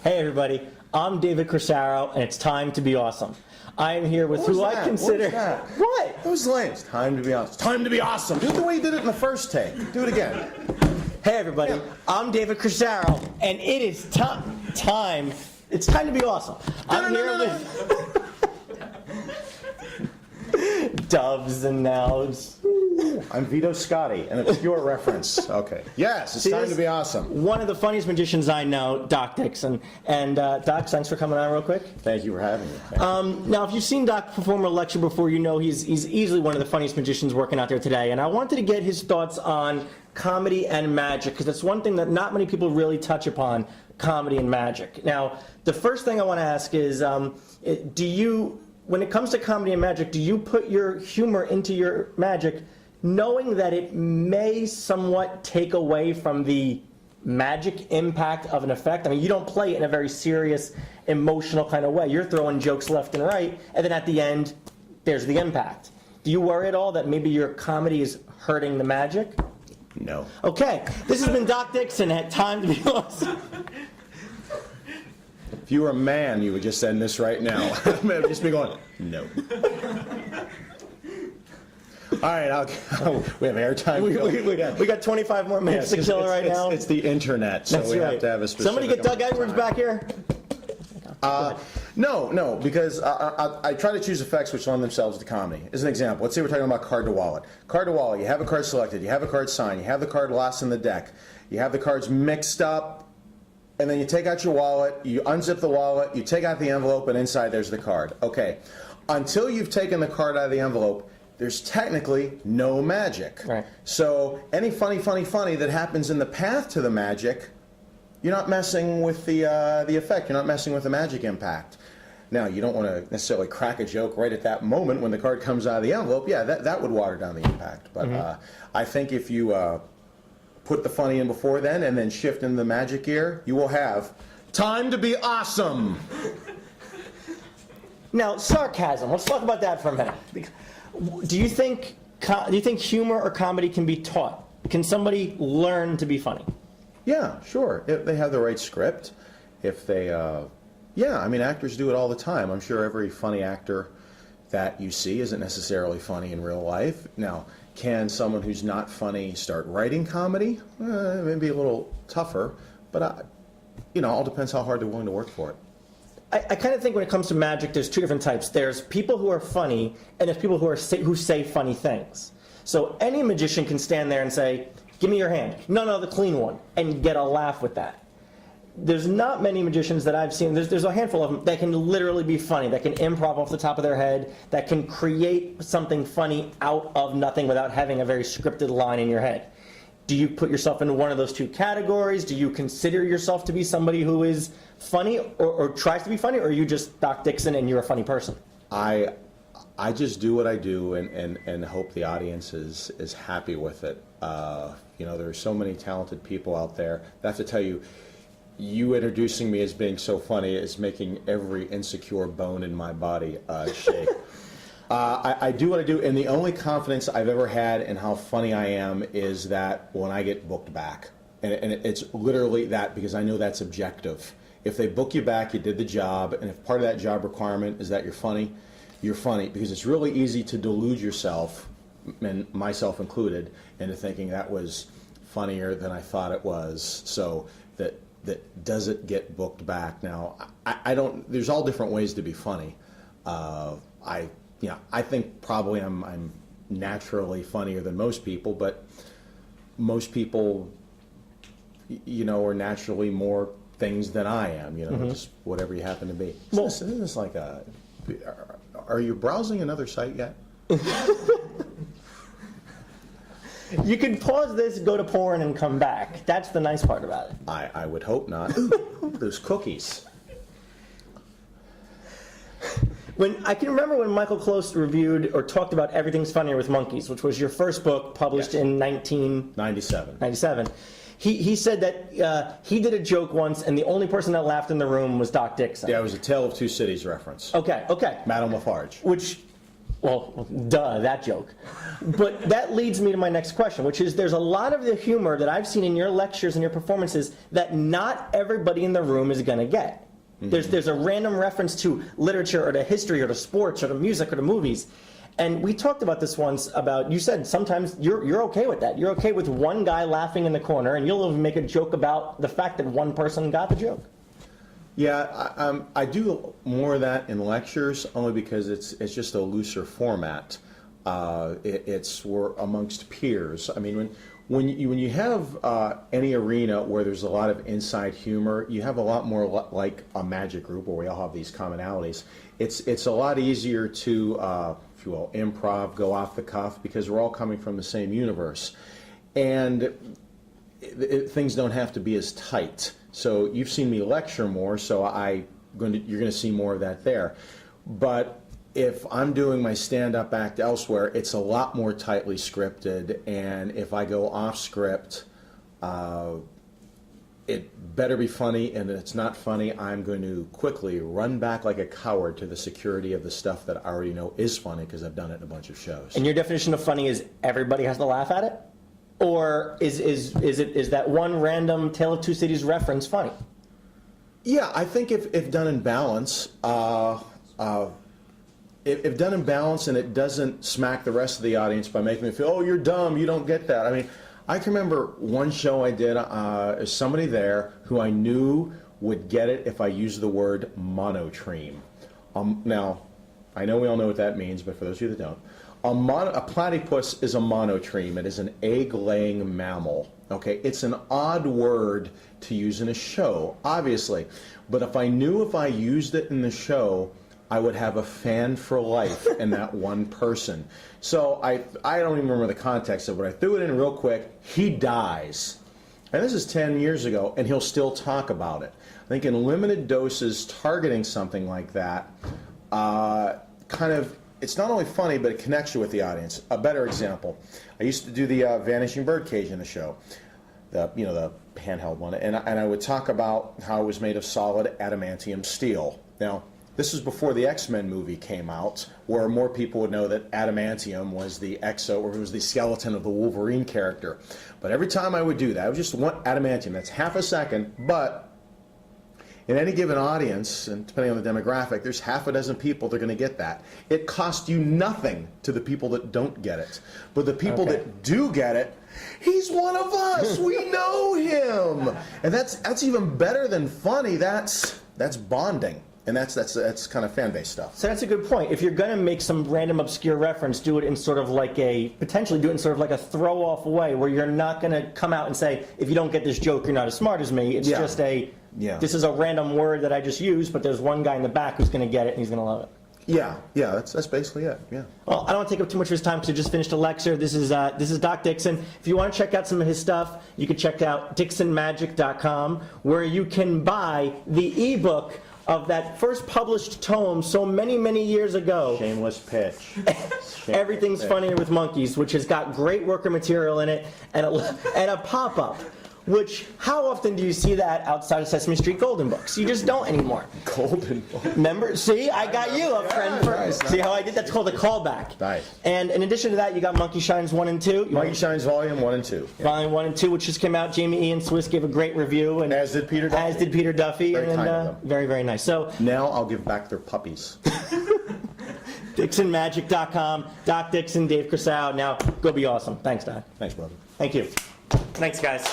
Hey everybody, I'm David Corsaro, and it's time to be awesome. I am here with who I consider... What? It was lame. It's time to be awesome. It's time to be awesome. Do it the way you did it in the first take. Do it again. Hey everybody, I'm David Corsaro, and it is time. It's time to be awesome. I'm here with doves and nouns. I'm Vito Scotti, an obscure reference. Okay. Yes, it's time to be awesome. One of the funniest magicians I know, Doc Dixon. And Doc, thanks for coming on real quick. Thank you for having me. Now, if you've seen Doc perform a lecture before, you know he's easily one of the funniest magicians working out there today. And I wanted to get his thoughts on comedy and magic, because it's one thing that not many people really touch upon, comedy and magic. Now, the first thing I want to ask is, when it comes to comedy and magic, do you put your humor into your magic knowing that it may somewhat take away from the magic impact of an effect? I mean, you don't play it in a very serious, emotional kind of way. You're throwing jokes left and right, and then at the end, there's the impact. Do you worry at all that maybe your comedy is hurting the magic? No. Okay, this has been Doc Dixon at Time to Be Awesome. If you were a man, you would just end this right now. I'd just be going, no. All right, we have airtime. We got 25 more minutes to kill right now. It's the internet, so we have to have a specific... Somebody get Doug Edwards back here. No, because I try to choose effects which lend themselves to comedy. As an example, let's say we're talking about card to wallet. Card to wallet, you have a card selected, you have a card signed, you have the card last in the deck, you have the cards mixed up, and then you take out your wallet, you unzip the wallet, you take out the envelope, and inside there's the card. Okay, until you've taken the card out of the envelope, there's technically no magic. Right. So any funny that happens in the path to the magic, you're not messing with the effect. You're not messing with the magic impact. Now, you don't want to necessarily crack a joke right at that moment when the card comes out of the envelope. Yeah, that would water down the impact. But I think if you put the funny in before then and then shift into the magic gear, you will have time to be awesome. Now, sarcasm. Let's talk about that for a minute. Do you think humor or comedy can be taught? Can somebody learn to be funny? Yeah, sure. If they have the right script, if they, yeah, I mean, actors do it all the time. I'm sure every funny actor that you see isn't necessarily funny in real life. Now, can someone who's not funny start writing comedy? Maybe a little tougher, but, it all depends how hard they're willing to work for it. I kind of think when it comes to magic, there's two different types. There's people who are funny, and there's people who say funny things. So any magician can stand there and say, give me your hand. No, the clean one, and get a laugh with that. There's not many magicians that I've seen, there's a handful of them that can literally be funny, that can improv off the top of their head, that can create something funny out of nothing without having a very scripted line in your head. Do you put yourself into one of those two categories? Do you consider yourself to be somebody who is funny or tries to be funny, or are you just Doc Dixon and you're a funny person? I just do what I do and hope the audience is happy with it. There are so many talented people out there. I have to tell you, you introducing me as being so funny is making every insecure bone in my body shake. I do what I do, and the only confidence I've ever had in how funny I am is that when I get booked back. And it's literally that, because I know that's objective. If they book you back, you did the job, and if part of that job requirement is that you're funny, because it's really easy to delude yourself, and myself included, into thinking that was funnier than I thought it was. So that does it get booked back? Now, I don't. There's all different ways to be funny. I think probably I'm naturally funnier than most people, but most people, are naturally more things than I am. Just whatever you happen to be. Well, isn't this like a? Are you browsing another site yet? You can pause this, go to porn, and come back. That's the nice part about it. I would hope not. Those cookies. I can remember when Michael Close reviewed or talked about Everything's Funnier with Monkeys, which was your first book published in 1997. He said that he did a joke once, and the only person that laughed in the room was Doc Dixon. Yeah, it was a Tale of Two Cities reference. Okay. Madame Lafarge. Which Well, duh, that joke. But that leads me to my next question, which is there's a lot of the humor that I've seen in your lectures and your performances that not everybody in the room is going to get. There's a random reference to literature or to history or to sports or to music or to movies. And we talked about this once you said sometimes you're okay with that. You're okay with one guy laughing in the corner, and you'll even make a joke about the fact that one person got the joke. Yeah, I do more of that in lectures only because it's just a looser format. We're amongst peers. I mean, when you have any arena where there's a lot of inside humor, you have a lot more like a magic group where we all have these commonalities. It's a lot easier to, if you will, improv, go off the cuff, because we're all coming from the same universe, and things don't have to be as tight. So you've seen me lecture more, so you're going to see more of that there. But if I'm doing my stand-up act elsewhere, it's a lot more tightly scripted, and if I go off script, it better be funny, and if it's not funny, I'm going to quickly run back like a coward to the security of the stuff that I already know is funny because I've done it in a bunch of shows. And your definition of funny is everybody has to laugh at it? Or is that one random Tale of Two Cities reference funny? Yeah, I think if done in balance, if done in balance and it doesn't smack the rest of the audience by making them feel, oh, you're dumb, you don't get that. I mean, I can remember one show I did, somebody there who I knew would get it if I used the word monotreme. Now, I know we all know what that means, but for those of you that don't, a platypus is a monotreme. It is an egg-laying mammal. Okay, it's an odd word to use in a show, obviously. But if I knew if I used it in the show, I would have a fan for life in that one person. So I don't even remember the context of it. I threw it in real quick. He dies. And this is 10 years ago, and he'll still talk about it. I think in limited doses, targeting something like that, it's not only funny, but it connects you with the audience. A better example, I used to do the Vanishing Birdcage in the show, the handheld one, and I would talk about how it was made of solid adamantium steel. Now, this was before the X-Men movie came out, where more people would know that adamantium was the or it was the skeleton of the Wolverine character. But every time I would do that, I would just want adamantium. That's half a second, but in any given audience, and depending on the demographic, there's half a dozen people that are going to get that. It costs you nothing to the people that don't get it. But the people that do get it, he's one of us. We know him. And that's even better than funny. That's bonding. And that's kind of fan-based stuff. So that's a good point. If you're going to make some random obscure reference, do it in sort of like potentially do it in sort of like a throw-off way where you're not going to come out and say, if you don't get this joke, you're not as smart as me. It's just this is a random word that I just used, but there's one guy in the back who's going to get it and he's going to love it. Yeah, that's basically it. Yeah. Well, I don't want to take up too much of his time because I just finished a lecture. This is Doc Dixon. If you want to check out some of his stuff, you can check out DixonMagic.com, where you can buy the ebook of that first published tome so many, many years ago. Shameless pitch. Everything's Funnier with Monkeys, which has got great worker material in it and a pop-up. Which, how often do you see that outside of Sesame Street Golden Books? You just don't anymore. Golden Books. Remember? See, I got you a friend. Nice. See how I did? That's called a callback. Nice. And in addition to that, you got Monkey Shines 1 and 2. Monkey Shines Volume 1 and 2. Yeah. Volume 1 and 2, which just came out. Jamie Ian Swiss gave a great review. And as did Peter Duffy. As did Peter Duffy. Very kind of them. Very, very nice. So now I'll give back their puppies. DixonMagic.com. Doc Dixon, Dave Corsaro. Now, go be awesome. Thanks, Doc. Thanks, brother. Thank you. Thanks, guys.